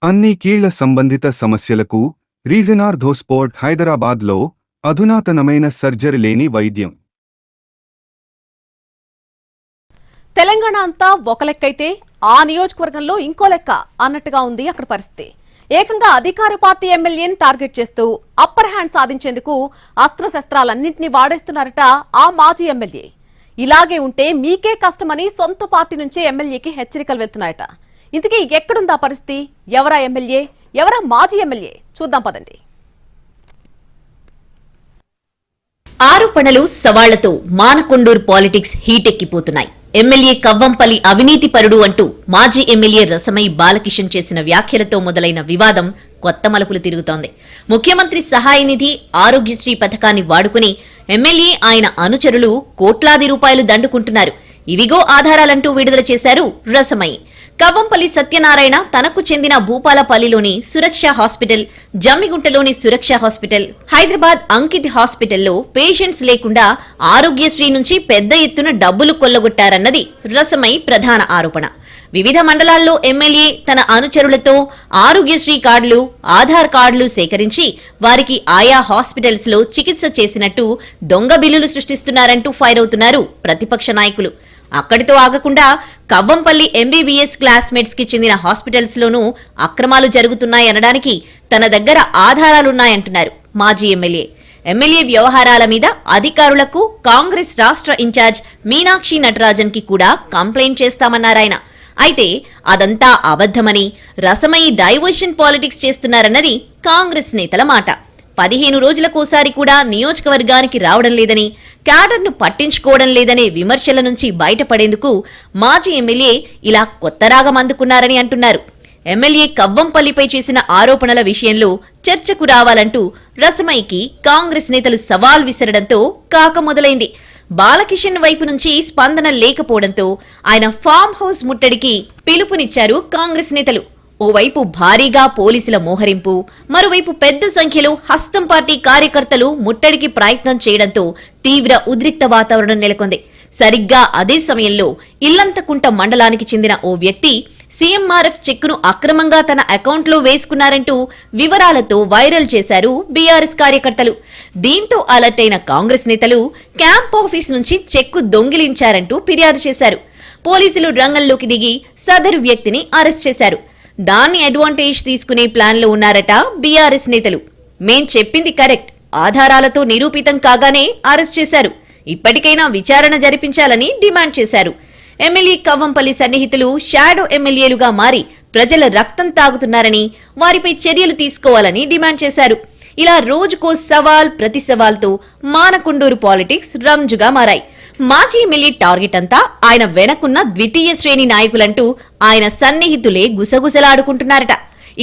అన్ని కీళ్ల సంబంధిత సమస్యలకు రీజన్ ఆర్థోస్పోర్ట్ హైదరాబాద్లో అధునాతనమైన సర్జరీ లేని వైద్యం. తెలంగాణ అంతా ఒక లెక్కైతే ఆ నియోజకవర్గంలో ఇంకో లెక్క అన్నట్టుగా ఉంది అక్కడ పరిస్థితి. ఏకంగా అధికార పార్టీ ఎమ్మెల్యేని టార్గెట్ చేస్తూ అప్పర్ హ్యాండ్ సాధించేందుకు అస్త్రశస్త్రాలన్నింటినీ వాడేస్తున్నారట ఆ మాజీ ఎమ్మెల్యే. ఇలాగే ఉంటే మీకే కష్టమని సొంత పార్టీ నుంచే ఎమ్మెల్యేకి హెచ్చరికలు వెళ్తున్నాయట. ఇంతకీ ఎక్కడుందా పరిస్థితి? ఎవరా ఎమ్మెల్యే, ఎవరా మాజీ ఎమ్మెల్యే? చూద్దాం పదండి. ఆరోపణలు సవాళ్లతో మానకొండూరు పాలిటిక్స్ హీటెక్కిపోతున్నాయి. ఎమ్మెల్యే కవ్వంపల్లి అవినీతి పరుడు అంటూ మాజీ ఎమ్మెల్యే రసమై బాలకిషన్ చేసిన వ్యాఖ్యలతో మొదలైన వివాదం కొత్త మలుపులు తిరుగుతోంది. ముఖ్యమంత్రి సహాయ నిధి, ఆరోగ్యశ్రీ పథకాన్ని వాడుకుని ఎమ్మెల్యే, ఆయన అనుచరులు కోట్లాది రూపాయలు దండుకుంటున్నారు. ఇవిగో ఆధారాలంటూ విడుదల చేశారు రసమై. కవ్వంపల్లి సత్యనారాయణ తనకు చెందిన భూపాలపల్లిలోని సురక్ష హాస్పిటల్, జమ్మిగుంటలోని సురక్ష హాస్పిటల్, హైదరాబాద్ అంకిత్ హాస్పిటల్లో పేషెంట్స్ లేకుండా ఆరోగ్యశ్రీ నుంచి పెద్ద ఎత్తున డబ్బులు కొల్లగొట్టారన్నది రసమై ప్రధాన ఆరోపణ. వివిధ మండలాల్లో ఎమ్మెల్యే తన అనుచరులతో ఆరోగ్యశ్రీ కార్డులు, ఆధార్ కార్డులు సేకరించి వారికి ఆయా హాస్పిటల్స్ లో చికిత్స చేసినట్టు దొంగ బిల్లులు సృష్టిస్తున్నారంటూ ఫైర్ అవుతున్నారు ప్రతిపక్ష నాయకులు. అక్కడితో ఆగకుండా కవ్వంపల్లి ఎంబీబీఎస్ క్లాస్మేట్స్ కి చెందిన హాస్పిటల్స్ లోనూ అక్రమాలు జరుగుతున్నాయనడానికి తన దగ్గర ఆధారాలున్నాయంటున్నారు మాజీ ఎమ్మెల్యే. ఎమ్మెల్యే వ్యవహారాల మీద అధికారులకు కాంగ్రెస్ రాష్ట్ర ఇన్ఛార్జ్ మీనాక్షి నటరాజన్ కి కూడా కంప్లైంట్ చేస్తామన్నారాయన. అయితే అదంతా అబద్దమని, రసమయి డైవర్షన్ పాలిటిక్స్ చేస్తున్నారన్నది కాంగ్రెస్ నేతల మాట. 15 రోజులకోసారి కూడా నియోజకవర్గానికి రావడం లేదని, క్యాడర్ను పట్టించుకోవడం లేదనే విమర్శల నుంచి బయటపడేందుకు మాజీ ఎమ్మెల్యే ఇలా కొత్త రాగం అందుకున్నారని అంటున్నారు. ఎమ్మెల్యే కవ్వంపల్లిపై చేసిన ఆరోపణల విషయంలో చర్చకు రావాలంటూ రసమైకి కాంగ్రెస్ నేతలు సవాల్ విసరడంతో కాక మొదలైంది. బాలకిషన్ వైపు నుంచి స్పందన లేకపోవడంతో ఆయన ఫామ్ హౌస్ ముట్టడికి పిలుపునిచ్చారు కాంగ్రెస్ నేతలు. ఓవైపు భారీగా పోలీసుల మోహరింపు, మరోవైపు పెద్ద సంఖ్యలో హస్తం పార్టీ కార్యకర్తలు ముట్టడికి ప్రయత్నం చేయడంతో తీవ్ర ఉద్రిక్త వాతావరణం నెలకొంది. సరిగ్గా అదే సమయంలో ఇల్లంతకుంట మండలానికి చెందిన ఓ వ్యక్తి సీఎంఆర్ఎఫ్ చెక్కును అక్రమంగా తన అకౌంట్లో వేసుకున్నారంటూ వివరాలతో వైరల్ చేశారు బీఆర్ఎస్ కార్యకర్తలు. దీంతో అలర్ట్ అయిన కాంగ్రెస్ నేతలు క్యాంప్ ఆఫీస్ నుంచి చెక్కు దొంగిలించారంటూ ఫిర్యాదు చేశారు. పోలీసులు రంగంలోకి దిగి సదరు వ్యక్తిని అరెస్ట్ చేశారు. దాన్ని అడ్వాంటేజ్ తీసుకునే ప్లాన్లో ఉన్నారట బీఆర్ఎస్ నేతలు. మేం చెప్పింది కరెక్ట్, ఆధారాలతో నిరూపితం కాగానే అరెస్ట్ చేశారు. ఇప్పటికైనా విచారణ జరిపించాలని డిమాండ్ చేశారు. ఎమ్మెల్యే కవ్వంపల్లి సన్నిహితులు షాడో ఎమ్మెల్యేలుగా మారి ప్రజల రక్తం తాగుతున్నారని, వారిపై చర్యలు తీసుకోవాలని డిమాండ్ చేశారు. ఇలా రోజుకో సవాల్ ప్రతి సవాల్తో మానకొండూరు పాలిటిక్స్ రంజుగా మారాయి. మాజీ ఎమ్మెల్యే టార్గెట్ అంతా ఆయన వెనకున్న ద్వితీయ శ్రేణి నాయకులంటూ ఆయన సన్నిహితులే గుసగుసలాడుకుంటున్నారట.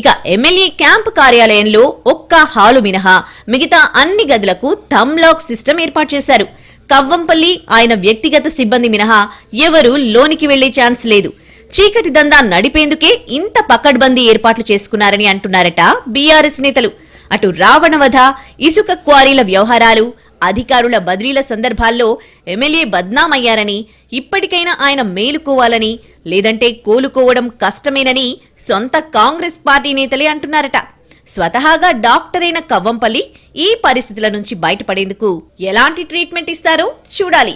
ఇక ఎమ్మెల్యే క్యాంపు కార్యాలయంలో ఒక్క హాలు మినహా మిగతా అన్ని గదులకు థమ్ లాక్ సిస్టమ్ ఏర్పాటు చేశారు. కవ్వంపల్లి, ఆయన వ్యక్తిగత సిబ్బంది మినహా ఎవరూ లోనికి వెళ్లే ఛాన్స్ లేదు. చీకటి దందా నడిపేందుకే ఇంత పకడ్బందీ ఏర్పాట్లు చేసుకున్నారని అంటున్నారట బీఆర్ఎస్ నేతలు. అటు రావణవధ, ఇసుక క్వారీల వ్యవహారాలు, అధికారుల బదిలీల సందర్భాల్లో ఎమ్మెల్యే బద్నామయ్యారని, ఇప్పటికైనా ఆయన మేలుకోవాలని, లేదంటే కోలుకోవడం కష్టమేనని సొంత కాంగ్రెస్ పార్టీ నేతలే అంటున్నారట. స్వతహాగా డాక్టరైన కవ్వంపల్లి ఈ పరిస్థితుల నుంచి బయటపడేందుకు ఎలాంటి ట్రీట్మెంట్ ఇస్తారో చూడాలి.